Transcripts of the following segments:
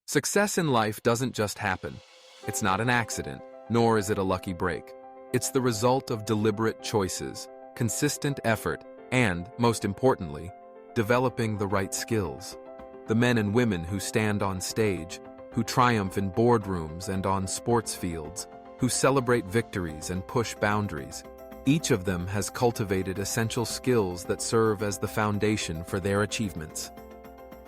Success in life doesn't just happen. It's not an accident, nor is it a lucky break. It's the result of deliberate choices, consistent effort, and, most importantly, developing the right skills. The men and women who stand on stage, who triumph in boardrooms and on sports fields, who celebrate victories and push boundaries, each of them has cultivated essential skills that serve as the foundation for their achievements.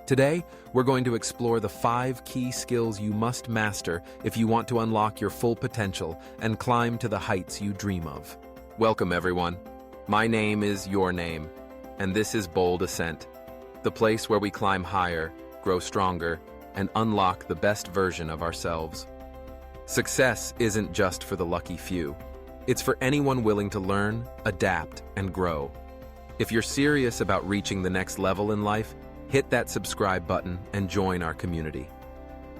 Today, we're going to explore the 5 key skills you must master if you want to unlock your full potential and climb to the heights you dream of. Welcome, everyone. My name is your name, and this is Bold Ascent, the place where we climb higher, grow stronger, and unlock the best version of ourselves. Success isn't just for the lucky few. It's for anyone willing to learn, adapt, and grow. If you're serious about reaching the next level in life, hit that subscribe button and join our community.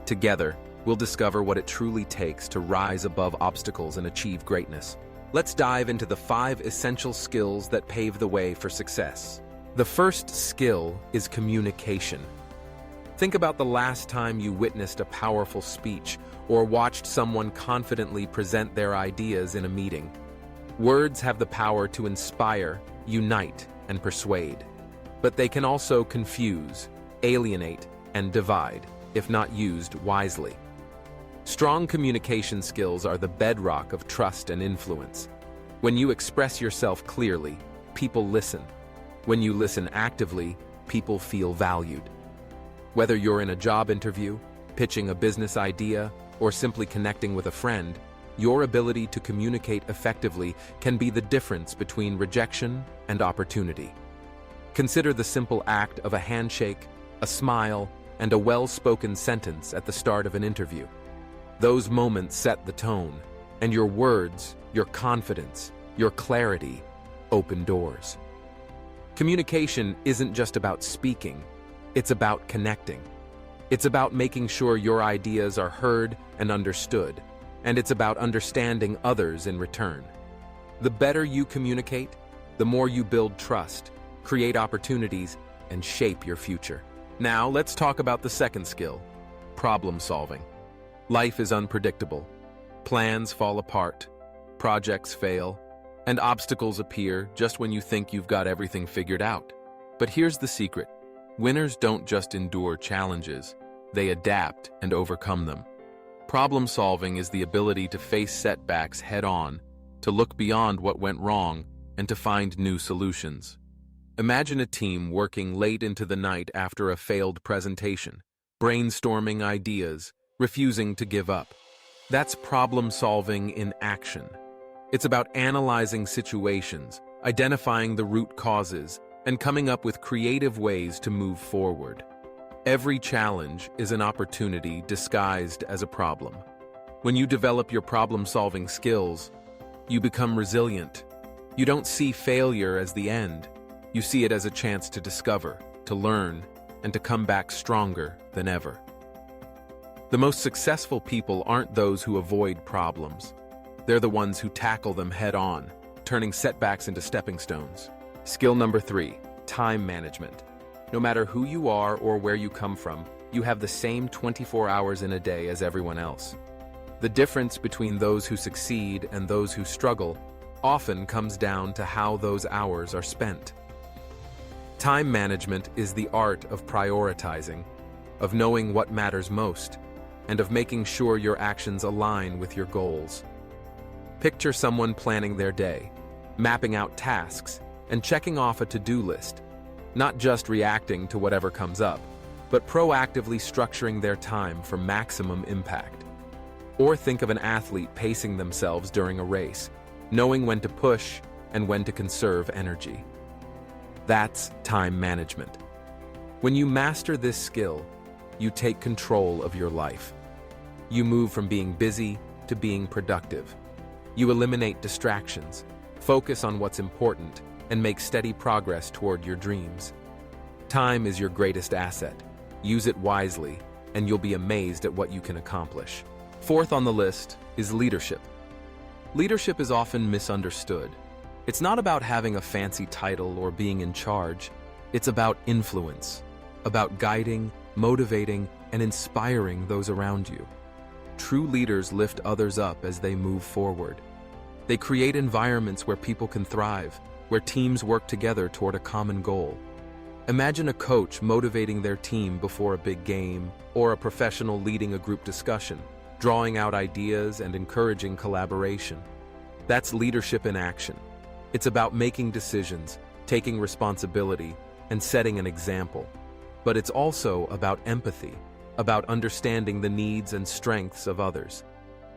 Together, we'll discover what it truly takes to rise above obstacles and achieve greatness. Let's dive into the 5 essential skills that pave the way for success. The first skill is communication. Think about the last time you witnessed a powerful speech or watched someone confidently present their ideas in a meeting. Words have the power to inspire, unite, and persuade. But they can also confuse, alienate, and divide, if not used wisely. Strong communication skills are the bedrock of trust and influence. When you express yourself clearly, people listen. When you listen actively, people feel valued. Whether you're in a job interview, pitching a business idea, or simply connecting with a friend, your ability to communicate effectively can be the difference between rejection and opportunity. Consider the simple act of a handshake, a smile, and a well-spoken sentence at the start of an interview. Those moments set the tone, and your words, your confidence, your clarity open doors. Communication isn't just about speaking, it's about connecting. It's about making sure your ideas are heard and understood, and it's about understanding others in return. The better you communicate, the more you build trust, create opportunities, and shape your future. Now, let's talk about the second skill, problem solving. Life is unpredictable. Plans fall apart, projects fail, and obstacles appear just when you think you've got everything figured out. But here's the secret. Winners don't just endure challenges, they adapt and overcome them. Problem solving is the ability to face setbacks head-on, to look beyond what went wrong, and to find new solutions. Imagine a team working late into the night after a failed presentation, brainstorming ideas, refusing to give up. That's problem solving in action. It's about analyzing situations, identifying the root causes, and coming up with creative ways to move forward. Every challenge is an opportunity disguised as a problem. When you develop your problem-solving skills, you become resilient. You don't see failure as the end. You see it as a chance to discover, to learn, and to come back stronger than ever. The most successful people aren't those who avoid problems. They're the ones who tackle them head-on, turning setbacks into stepping stones. Skill number 3, time management. No matter who you are or where you come from, you have the same 24 hours in a day as everyone else. The difference between those who succeed and those who struggle often comes down to how those hours are spent. Time management is the art of prioritizing, of knowing what matters most, and of making sure your actions align with your goals. Picture someone planning their day, mapping out tasks, and checking off a to-do list, not just reacting to whatever comes up, but proactively structuring their time for maximum impact. Or think of an athlete pacing themselves during a race, knowing when to push and when to conserve energy. That's time management. When you master this skill, you take control of your life. You move from being busy to being productive. You eliminate distractions, focus on what's important, and make steady progress toward your dreams. Time is your greatest asset. Use it wisely, and you'll be amazed at what you can accomplish. Fourth on the list is leadership. Leadership is often misunderstood. It's not about having a fancy title or being in charge. It's about influence, about guiding, motivating, and inspiring those around you. True leaders lift others up as they move forward. They create environments where people can thrive, where teams work together toward a common goal. Imagine a coach motivating their team before a big game, or a professional leading a group discussion, drawing out ideas and encouraging collaboration. That's leadership in action. It's about making decisions, taking responsibility, and setting an example. But it's also about empathy, about understanding the needs and strengths of others.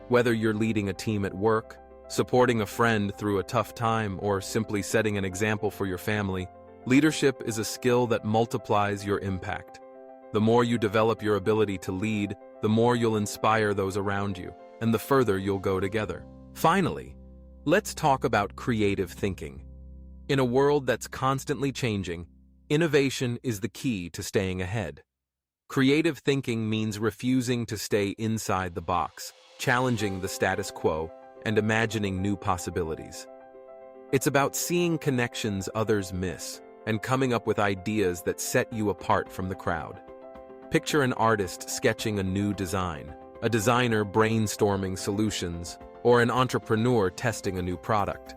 Whether you're leading a team at work, supporting a friend through a tough time, or simply setting an example for your family, leadership is a skill that multiplies your impact. The more you develop your ability to lead, the more you'll inspire those around you, and the further you'll go together. Finally, let's talk about creative thinking. In a world that's constantly changing, innovation is the key to staying ahead. Creative thinking means refusing to stay inside the box, challenging the status quo, and imagining new possibilities. It's about seeing connections others miss and coming up with ideas that set you apart from the crowd. Picture an artist sketching a new design, a designer brainstorming solutions, or an entrepreneur testing a new product.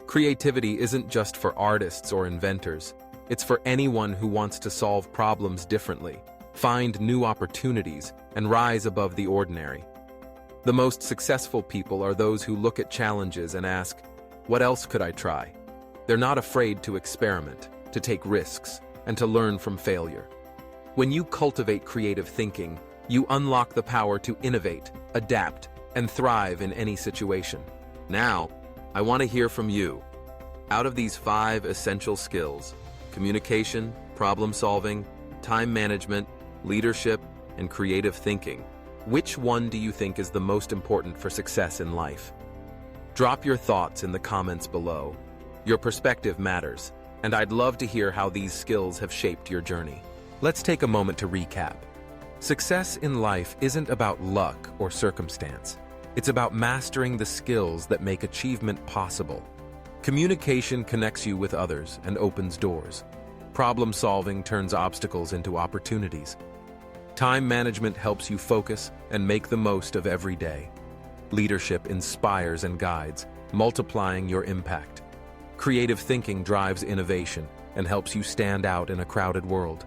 Creativity isn't just for artists or inventors. It's for anyone who wants to solve problems differently, find new opportunities, and rise above the ordinary. The most successful people are those who look at challenges and ask, "What else could I try?" They're not afraid to experiment, to take risks, and to learn from failure. When you cultivate creative thinking, you unlock the power to innovate, adapt, and thrive in any situation. Now, I want to hear from you. Out of these 5 essential skills, communication, problem solving, time management, leadership, and creative thinking, which one do you think is the most important for success in life? Drop your thoughts in the comments below. Your perspective matters, and I'd love to hear how these skills have shaped your journey. Let's take a moment to recap. Success in life isn't about luck or circumstance. It's about mastering the skills that make achievement possible. Communication connects you with others and opens doors. Problem solving turns obstacles into opportunities. Time management helps you focus and make the most of every day. Leadership inspires and guides, multiplying your impact. Creative thinking drives innovation and helps you stand out in a crowded world.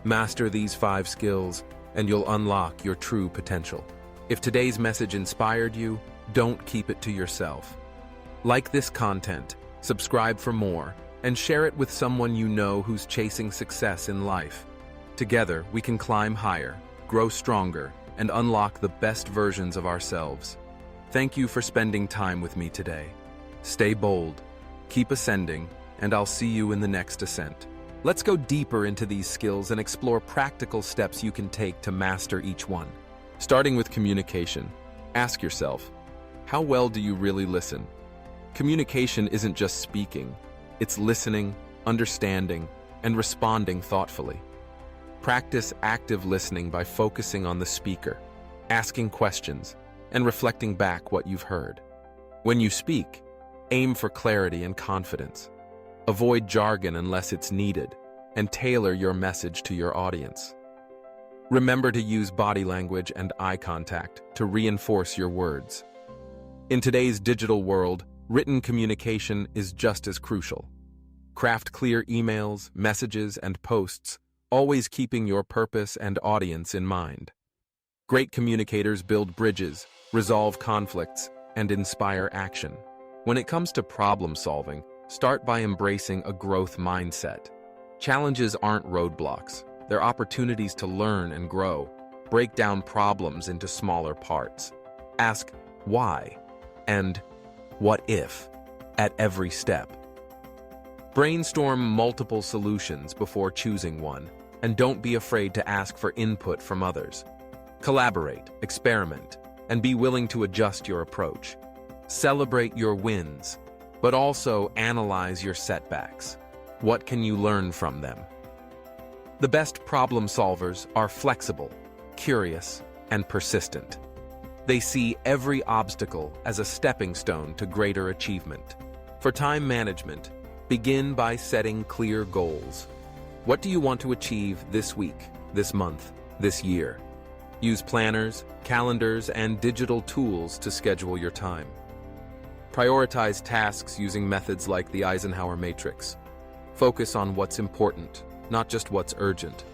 Master these 5 skills, and you'll unlock your true potential. If today's message inspired you, don't keep it to yourself. Like this content, subscribe for more, and share it with someone you know who's chasing success in life. Together, we can climb higher, grow stronger, and unlock the best versions of ourselves. Thank you for spending time with me today. Stay bold, keep ascending, and I'll see you in the next ascent. Let's go deeper into these skills and explore practical steps you can take to master each one. Starting with communication, ask yourself, how well do you really listen? Communication isn't just speaking, it's listening, understanding, and responding thoughtfully. Practice active listening by focusing on the speaker, asking questions, and reflecting back what you've heard. When you speak, aim for clarity and confidence. Avoid jargon unless it's needed, and tailor your message to your audience. Remember to use body language and eye contact to reinforce your words. In today's digital world, written communication is just as crucial. Craft clear emails, messages, and posts, always keeping your purpose and audience in mind. Great communicators build bridges, resolve conflicts, and inspire action. When it comes to problem solving, start by embracing a growth mindset. Challenges aren't roadblocks. They're opportunities to learn and grow. Break down problems into smaller parts. Ask why and what if at every step. Brainstorm multiple solutions before choosing one, and don't be afraid to ask for input from others. Collaborate, experiment, and be willing to adjust your approach. Celebrate your wins, but also analyze your setbacks. What can you learn from them? The best problem solvers are flexible, curious, and persistent. They see every obstacle as a stepping stone to greater achievement. For time management, begin by setting clear goals. What do you want to achieve this week, this month, this year. Use planners, calendars, and digital tools to schedule your time. Prioritize tasks using methods like the Eisenhower Matrix. Focus on what's important, not just what's urgent.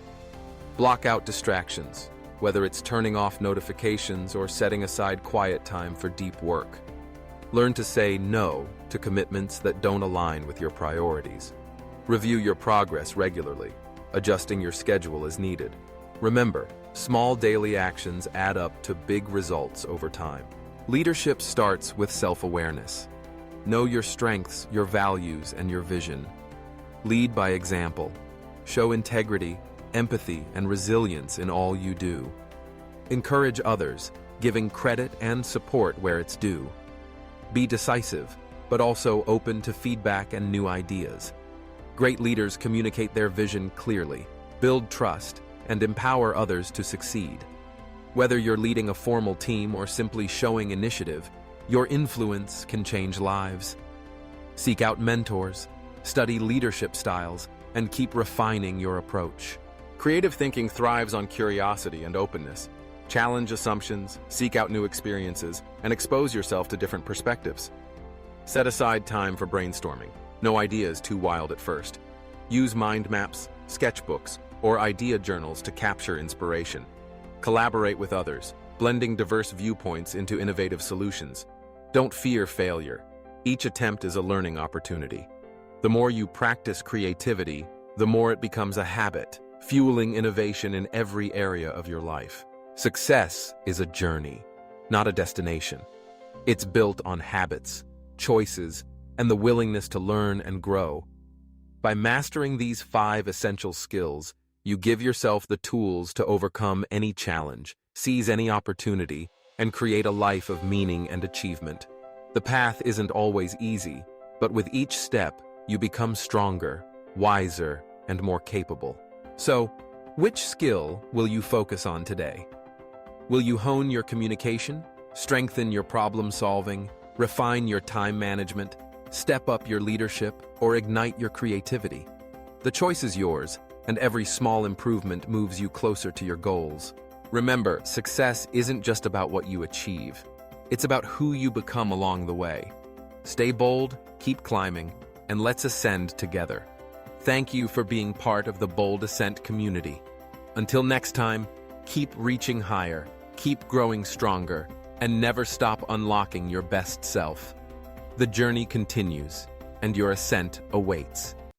Block out distractions, whether it's turning off notifications or setting aside quiet time for deep work. Learn to say no to commitments that don't align with your priorities. Review your progress regularly, adjusting your schedule as needed. Remember, small daily actions add up to big results over time. Leadership starts with self-awareness. Know your strengths, your values, and your vision. Lead by example. Show integrity, empathy, and resilience in all you do. Encourage others, giving credit and support where it's due. Be decisive, but also open to feedback and new ideas. Great leaders communicate their vision clearly, build trust, and empower others to succeed. Whether you're leading a formal team or simply showing initiative, your influence can change lives. Seek out mentors, study leadership styles, and keep refining your approach. Creative thinking thrives on curiosity and openness. Challenge assumptions, seek out new experiences, and expose yourself to different perspectives. Set aside time for brainstorming. No idea is too wild at first. Use mind maps, sketchbooks, or idea journals to capture inspiration. Collaborate with others, blending diverse viewpoints into innovative solutions. Don't fear failure. Each attempt is a learning opportunity. The more you practice creativity, the more it becomes a habit, fueling innovation in every area of your life. Success is a journey, not a destination. It's built on habits, choices, and the willingness to learn and grow. By mastering these 5 essential skills, you give yourself the tools to overcome any challenge, seize any opportunity, and create a life of meaning and achievement. The path isn't always easy, but with each step, you become stronger, wiser, and more capable. So, which skill will you focus on today? Will you hone your communication, strengthen your problem solving, refine your time management, step up your leadership, or ignite your creativity? The choice is yours, and every small improvement moves you closer to your goals. Remember, success isn't just about what you achieve. It's about who you become along the way. Stay bold, keep climbing, and let's ascend together. Thank you for being part of the Bold Ascent community. Until next time, keep reaching higher, keep growing stronger, and never stop unlocking your best self. The journey continues, and your ascent awaits.